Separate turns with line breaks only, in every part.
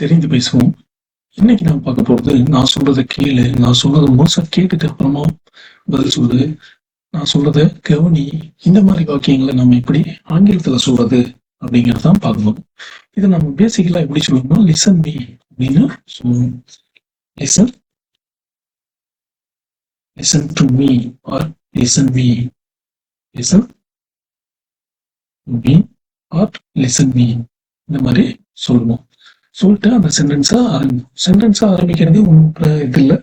தெரிந்து பேசுவோம். இன்னைக்கு நான் பார்க்க போறது, நான் சொல்றத கேளு, நான் சொல்றத முழுசா கேட்டுட்டு அப்புறமா பதில் சொல்லு, நான் சொல்றத கவனி. இந்த மாதிரி வாக்கியங்களை நம்ம எப்படி ஆங்கிலத்துல சொல்றது அப்படிங்கிறது தான் பார்க்கணும். இதை நம்ம பேசிக்கலா எப்படி சொல்லணும்னா லிசன் மீ அப்படின்னு சொல்லுவோம். Listen listen to me or listen me, listen me or listen me, இந்த மாதிரி சொல்லுவோம். சொல்லிட்டு அந்த சென்டென்ஸா ஆரம்பிக்கிறது ஒன்றும் இது இல்லை.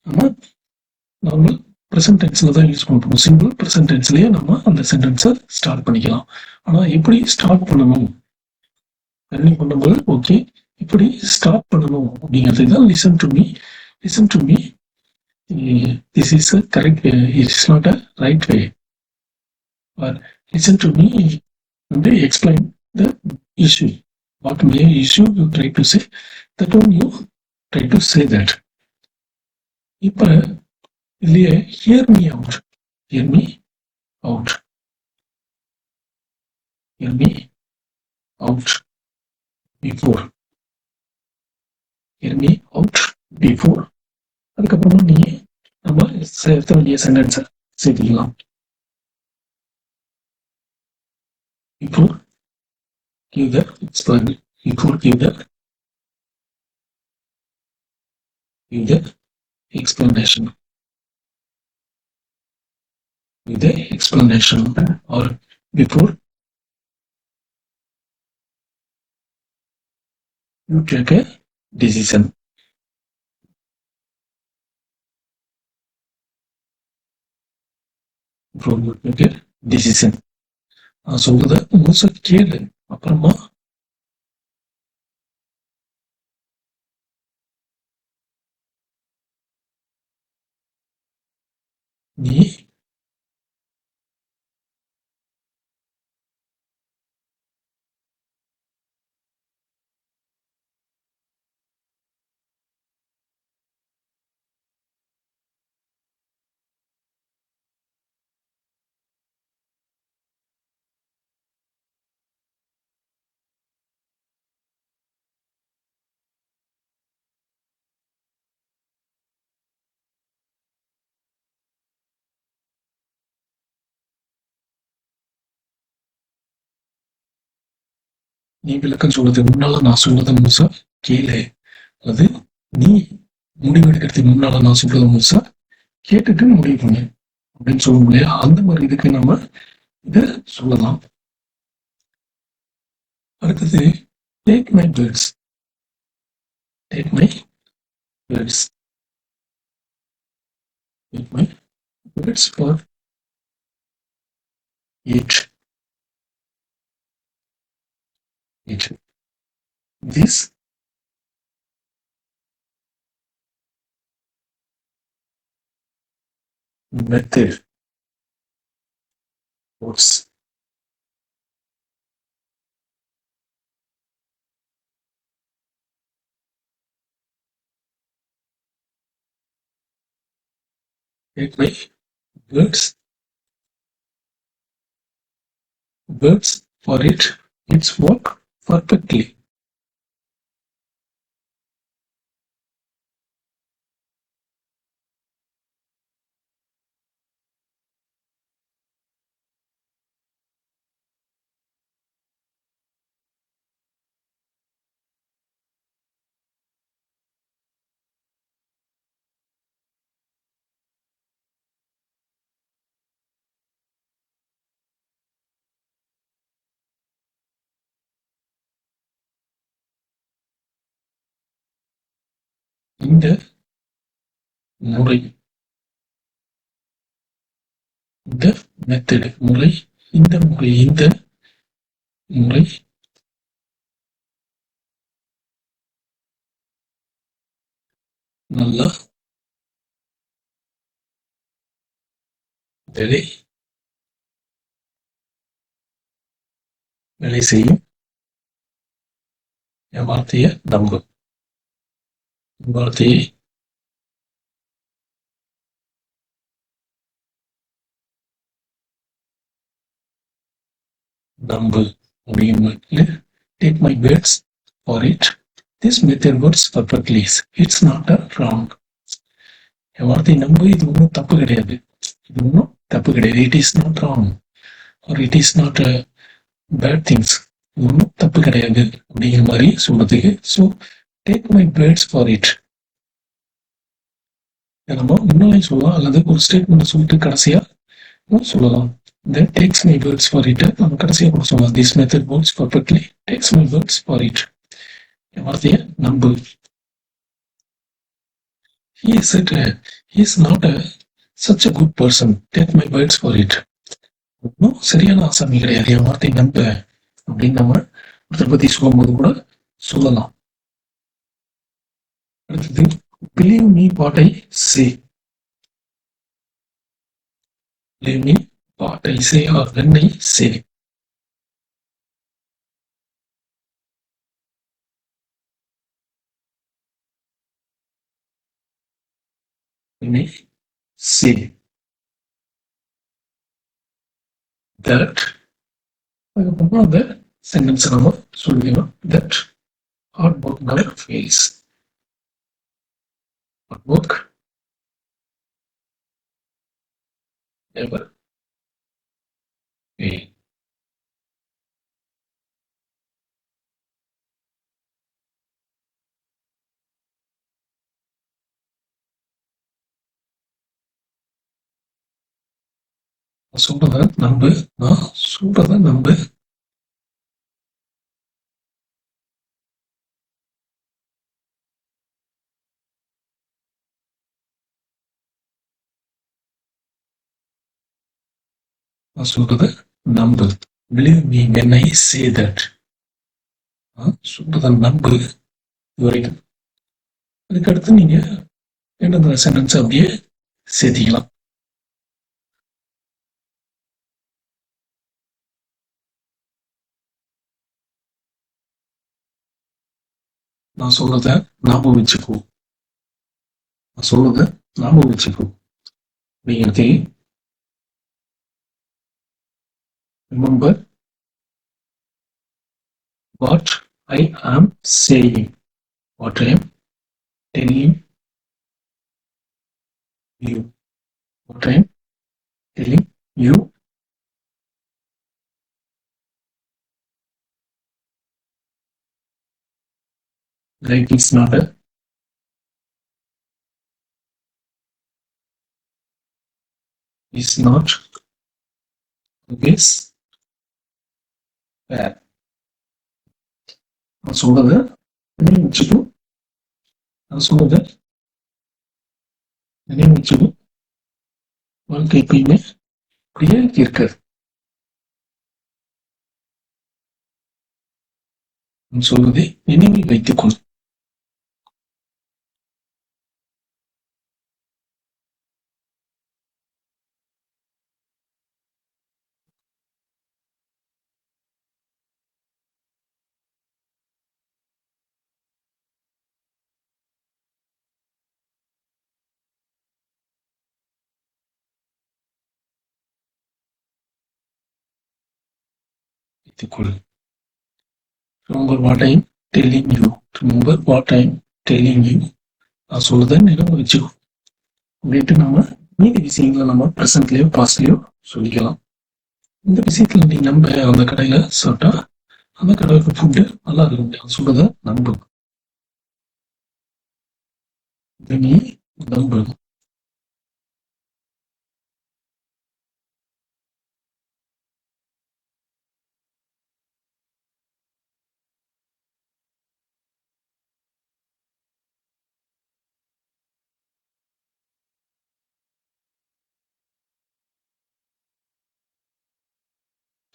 நம்ம நார்மல் ப்ரெசன்ட் டென்ஸ்ல தான் யூஸ் பண்ணுறோம். சிம்பிள் ப்ரெசன்ட் டென்ஸ்லயே நம்ம அந்த சென்டென்ஸை ஸ்டார்ட் பண்ணிக்கலாம். ஆனால் எப்படி ஸ்டார்ட் பண்ணணும் ரன்னிங் பண்ணும்போது ஓகே, இப்படி ஸ்டார்ட் பண்ணணும் அப்படிங்கிறது தான் listen to me. Listen to me, this is a correct way, it's not a right way. Or listen to me வந்து explain the issue. What may issue you try to say, that one you try to say that. இப்போ இல்லையே hear me out, hear me out, hear me out before, hear me out before. அதுக்கப்புறமா நீ நம்ம சேர்த்த வேண்டிய சென்டென்ஸை சேர்த்துக்கலாம். Before give the explanation, before give the explanation, give the explanation, or before you take a decision. Before you take a decision. நான் சொல்றத முழுசா கேளு, அப்புறமா நீ நீ விளக்கம் சொல்றது முன்னால நான் சொல்றத முழுசா கேளு. அது நீ முடிவு எடுக்கிறதுக்கு முன்னால நான் சொல்றத முழுசா கேட்டுட்டு முடிவு பண்ணு அப்படின்னு சொல்ல முடியாது. அந்த மாதிரி இதுக்கு நம்ம இதை சொல்லலாம். அடுத்தது take my words, take my words, take my words for it. This method works. Take my words for it. It's work perfectly. இந்த முறை, இந்த மெத்தட் முறை, இந்த முறை, இந்த முறை நல்லா வேலை செய்யும். என் வார்த்தையை நம்பு, என் வார்த்தையை நம்பு அப்படின்னு. Take my words for it, This method works perfectly. It's not a wrong. என் வார்த்தையை நம்பு, இது ஒன்றும் தப்பு கிடையாது. இது ஒன்றும் தப்பு கிடையாது. It is not wrong or it is not bad things. இது ஒன்றும் தப்பு கிடையாது அப்படிங்கிற மாதிரி சொல்றதுக்கு. So take my words for it. நம்ம முன்னாலே சொல்லலாம், அல்லது ஒரு ஸ்டேட்மெண்ட் சொல்லிட்டு கடைசியா சொல்லலாம். That takes my words for it. நம்ம கடைசியா கூட சொல்லலாம். This method works perfectly. Takes my words for it. என் வார்த்தையை நம்பு. He said, he is not such a good person. Take my words for it. ஒன்றும் சரியான ஆசாமி கிடையாது, என் வார்த்தையை நம்ப அப்படின்னு நம்ம ஒருத்தரை பத்தி சொல்லும்போது கூட சொல்லலாம். அடுத்தது, believe me what I say. Believe me what I say or when I say. When I say that, அதுக்கப்புறமா அந்த சென்டென்ஸ் நம்ம சொல்லிடலாம். That hard work never fails. Hard work never fails. சொல்றத நம்பு, நான் சொல்றத நம்பு. நான் சொல்றத நம்பு. Believe me when I say that. சொல்றத நம்பு வரைக்கும். அதுக்கடுத்து நீங்க என்ன சென்டென்ஸ் அப்படியே சேர்த்திக்கலாம். நான் சொல்றத ஞாபகம் வச்சுக்கோ. நான் சொல்றத ஞாபகம் வச்சுக்கோ. அப்படிங்கிறது remember what I am saying. What I am telling you. What I am telling you. Life is not a is not always fair. நான் சொல்றத நினைவு வச்சுக்கோ. நான் சொல்றத நினைவு வச்சுக்கோ. வாழ்க்கை எப்பயுமே அப்படியே இருக்காது. நான் சொல்வதை நினைவில் வைத்துக்கொள். வைத்துக்கொள். Remember what I am telling you. Remember what I am telling you. நான் சொல்றத நினைவு வச்சுக்கோ. அப்படின்ட்டு நம்ம மீதி விஷயங்களை நம்ம ப்ரெசன்ட்லயோ பாஸ்ட்லயோ சொல்லிக்கலாம். இந்த விஷயத்துல நீ நம்ப அந்த கடையில சாப்பிட்டா அந்த கடைக்கு ஃபுட்டு நல்லா இருக்கும். சொல்றத நம்பு. நீ நம்பு.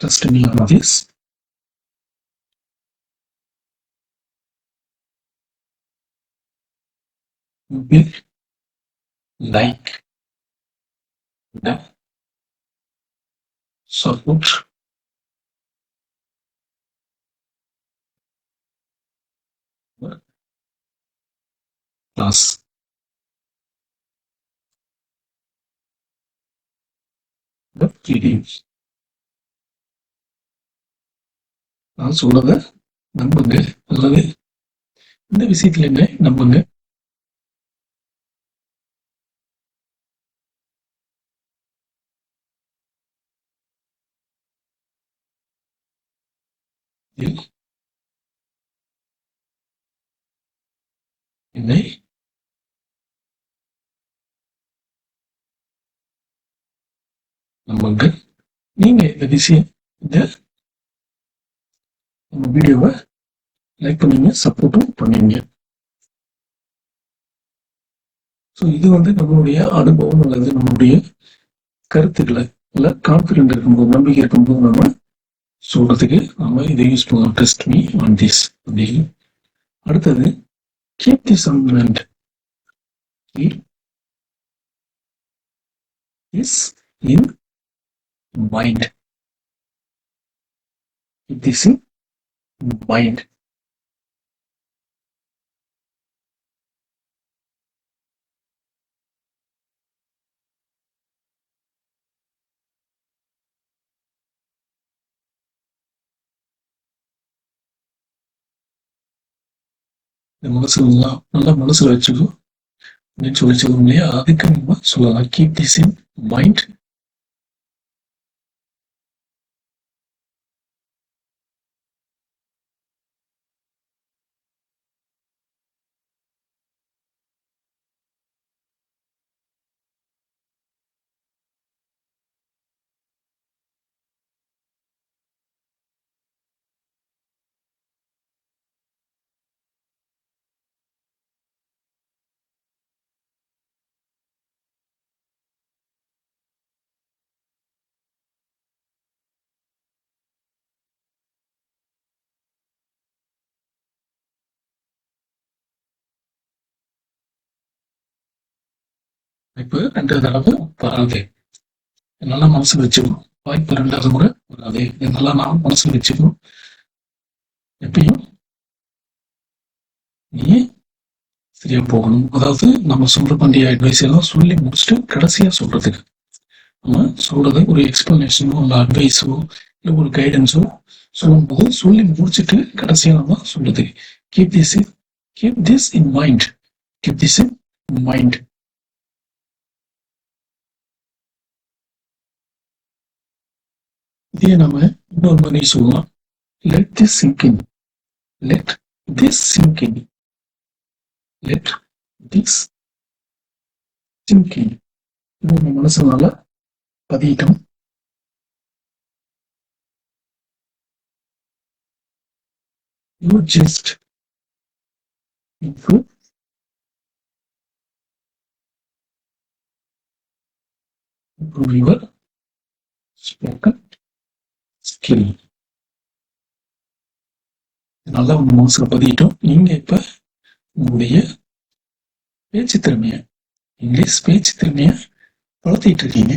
Trust me on this. You will like the support class. The videos. நான் சொல்றத நம்புங்க, அல்லது இந்த விஷயத்துல என்ன நம்புங்க. இதில் என்னை நம்புங்க. நீங்க இந்த விஷயம் இந்த நம்ம வீடியோவை லைக் பண்ணீங்க, சப்போர்ட்டும் பண்ணீங்க. ஸோ இது வந்து நம்மளுடைய அனுபவம் அல்லது நம்மளுடைய கருத்துக்களை இல்ல கான்ஃபிடென்ட் இருக்கும்போது, நம்பிக்கை இருக்கும்போது நம்ம சொல்றதுக்கு நம்ம இதை யூஸ் பண்ணலாம். ட்ரஸ்ட் மீ ஆன் திஸ் அப்படின்னு. அடுத்தது keep this in mind. Keep this in mind. Keep this in mind. இந்த மனசுல நல்லா மனசுல வச்சுக்கோ அப்படின்னு சொல்லி சொல்லுவோம் இல்லையா, அதுக்கு நம்ம சொல்லலாம் கீப் திஸ் இன் மைண்ட். இப்ப ரெண்டாவது தடவை வராது, நல்லா மனசுல வச்சுக்கணும். வாய்ப்பு ரெண்டாவது முறை வராது, நல்லா நான் மனசுல வச்சுக்கணும். எப்பயும் நீ சரியா போகணும். அதாவது நம்ம சொல்ற வேண்டிய அட்வைஸ் எல்லாம் சொல்லி முடிச்சுட்டு கடைசியா சொல்றதுக்கு நம்ம சொல்றத ஒரு எக்ஸ்பிளனேஷனோ இல்லை அட்வைஸோ இல்லை ஒரு கைடன்ஸோ சொல்லும்போது சொல்லி முடிச்சுட்டு கடைசியா நம்ம சொல்றதுக்கு keep this keep this in mind. Keep this in mind. இதே நம்ம இன்னொரு மாதிரி சொல்லலாம். Let this sink in. Let this sink in. Let this sink in. இது நம்ம மனசுனால பதியிட்டோம். You just improve your spoken skill. நல்லா உங்க மனசுல பதியிட்டோம். நீங்க இப்ப உங்களுடைய பேச்சு திறமைய, இங்கிலீஷ் பேச்சு திறமைய வளர்த்திட்டு இருக்கீங்க.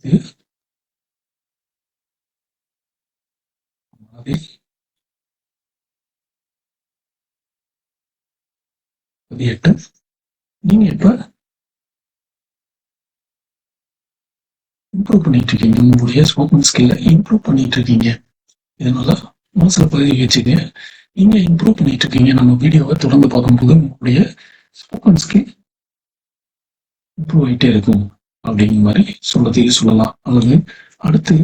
இது அதை பதியட்டு. நீங்க இப்ப இம்ப்ரூவ் பண்ணிட்டு இருக்கீங்க. உங்களுடைய ஸ்போக்கன் ஸ்கில்ல இம்ப்ரூவ் பண்ணிட்டு இருக்கீங்க. இதனால மனசுல பதிவு வச்சுக்க. நீங்க இம்ப்ரூவ் பண்ணிட்டு இருக்கீங்க. நம்ம வீடியோவை தொடர்ந்து பார்க்கும்போது உங்களுடைய ஸ்போக்கன் ஸ்கில் இம்ப்ரூவ் ஆகிட்டே இருக்கும் அப்படிங்கிற மாதிரி சொல்றதுக்கு சொல்லலாம். அல்லது அடுத்து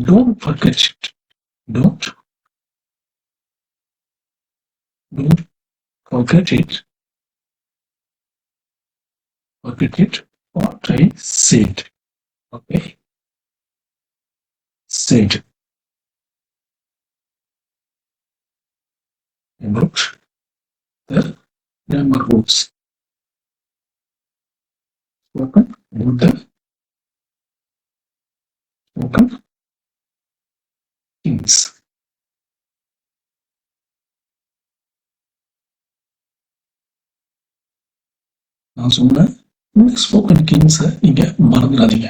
don't forget it. Don't don't forget it. Forget it what I said. Okay? Said. About the grammar rules. Spoken about the spoken things. நான் சொன்ன இந்த ஸ்போக்கன் கிங்ஸை நீங்க மறந்துடாதீங்க.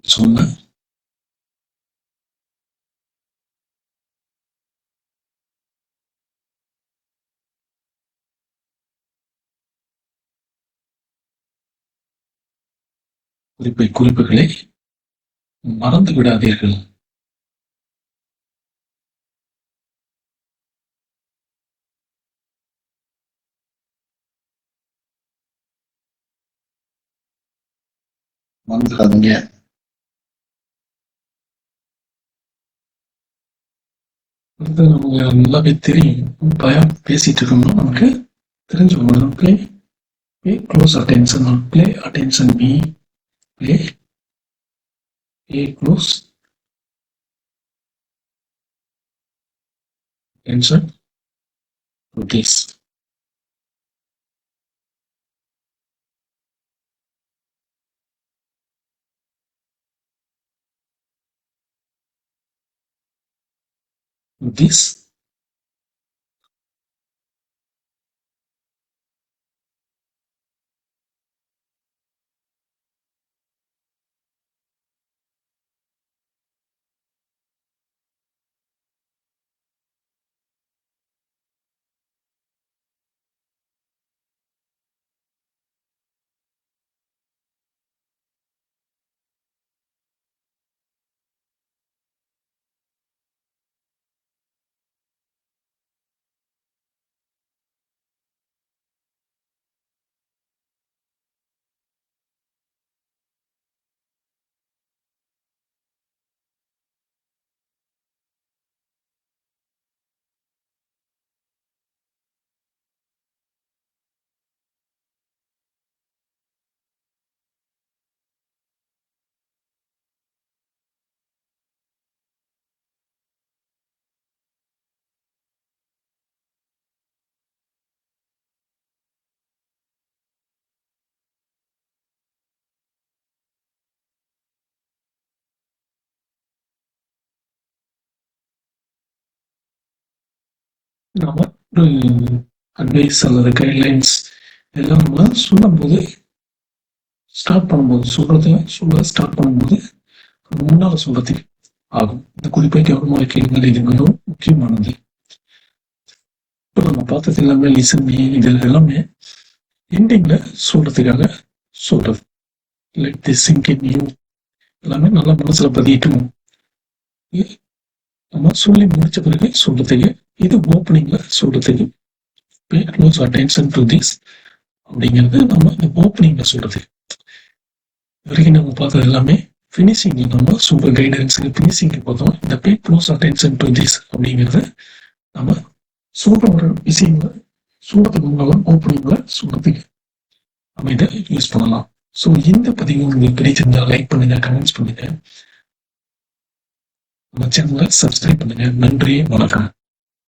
சொன்ன குறிப்புகளை மறந்து விடாதீர்கள். மறந்துடாதீங்க. நமக்கு நல்லாவே தெரியும். பயம் பேசிட்டு இருக்கோம்னா நமக்கு தெரிஞ்சுக்கணும். Pay close attention or pay attention me. Pay close attention to this. This நம்ம ஒரு அட்வைஸ் அல்லது கைட்லைன்ஸ் எல்லாம் நம்ம சொல்லும்போது சொல்ல ஸ்டார்ட் பண்ணும்போது முன்னால சொல்றதுக்கு ஆகும். இந்த குறிப்பை கவனமாக கேளுங்கள். இது மிகவும் முக்கியமானது. இப்போ நம்ம பார்த்தது எல்லாமே லிசன் இது எல்லாமே எண்டிங்ல சொல்றதுக்காக சொல்றது. Like this sink in you எல்லாமே நல்லா மனசுல பதியட்டும். நம்ம சொல்லி முடிச்ச பிறகு சொல்றதுக்கு, இது ஓப்பனிங்ல சொல்றதுக்கு பே க்ளோஸ் அட்டென்ஷன் டு திஸ் அப்படிங்கிறது நம்ம இந்த ஓப்பனிங்ல சொல்றது. வரைக்கும் நம்ம பார்த்தது எல்லாமே ஃபினிஷிங்ல நம்ம சூப்பர் கைடன்ஸுக்கு ஃபினிஷிங்க்கு பார்த்தோம். இந்த பே க்ளோஸ் அட்டென்ஷன் டு திஸ் அப்படிங்கிறது நம்ம சொல்ற ஒரு விஷயங்களை சொல்றதுக்கு முன்னால ஓப்பனிங்ல சொல்றதுக்கு நம்ம இதை யூஸ் பண்ணலாம். ஸோ இந்த பதிவு உங்களுக்கு பிடிச்சிருந்தா லைக் பண்ணுங்க, கமெண்ட்ஸ் பண்ணுங்க, நம்ம சேனலை சப்ஸ்கிரைப் பண்ணுங்க. நன்றி, வணக்கம்.